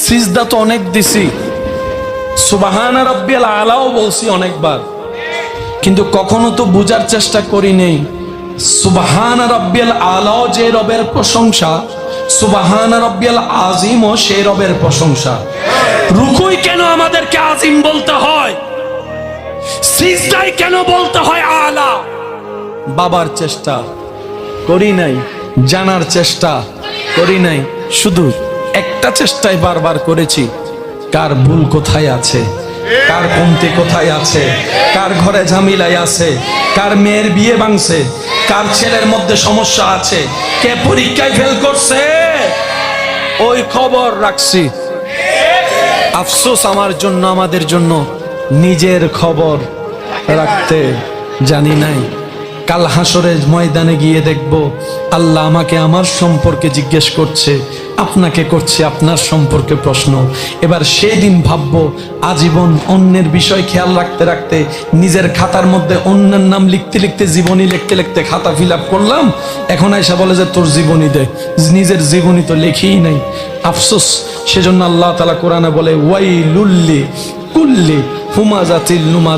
সিজদা তো অনেক দিছি, সুবহানা রাব্বিয়াল আলাও বলছি অনেকবার, কিন্তু কখনো তো বুঝার চেষ্টা করি নেই সুবহানা রাব্বিয়াল আলাও যে রবের প্রশংসা, সুবহানা রাব্বিয়াল আজিমও সেই রবের প্রশংসা। রুকুই কেন আমাদেরকে আজিম বলতে হয়, সিজদায় কেন বলতে হয় আলা? বাবার চেষ্টা করি নাই, জানার চেষ্টা করি নাই, শুধু একটা চেষ্টাই বারবার করেছি, কার ভুল কোথায় আছে, কার কমতি কোথায় আছে, কার ঘরে ঝামেলায় আছে, কার মেয়ের বিয়ে ভাঙছে, কার ছেলের মধ্যে সমস্যা আছে, কে পরীক্ষায় ফেল করছে, ওই খবর রাখছি। আফসোস আমার জন্য, আমাদের জন্য নিজের খবর রাখতে জানি নাই। কাল হাসরের ময়দানে গিয়ে দেখব আল্লাহ আমাকে আমার সম্পর্কে জিজ্ঞেস করছে, আপনাকে করছে আপনার সম্পর্কে প্রশ্ন। এবার সেই দিন ভাববো আজীবন অন্যের বিষয় খেয়াল রাখতে রাখতে নিজের খাতার মধ্যে অন্যের নাম লিখতে লিখতে, জীবনী লিখতে লিখতে খাতা ফিল আপ করলাম, এখন আইসা বলে যে তোর জীবনী দে, নিজের জীবনী তো লেখেই নাই। আফসোস। সেজন্য আল্লাহ তাআলা কোরআনে বলে ওয়াইলুল্লি কুল্লি হুমাজাতিল লুমাজা।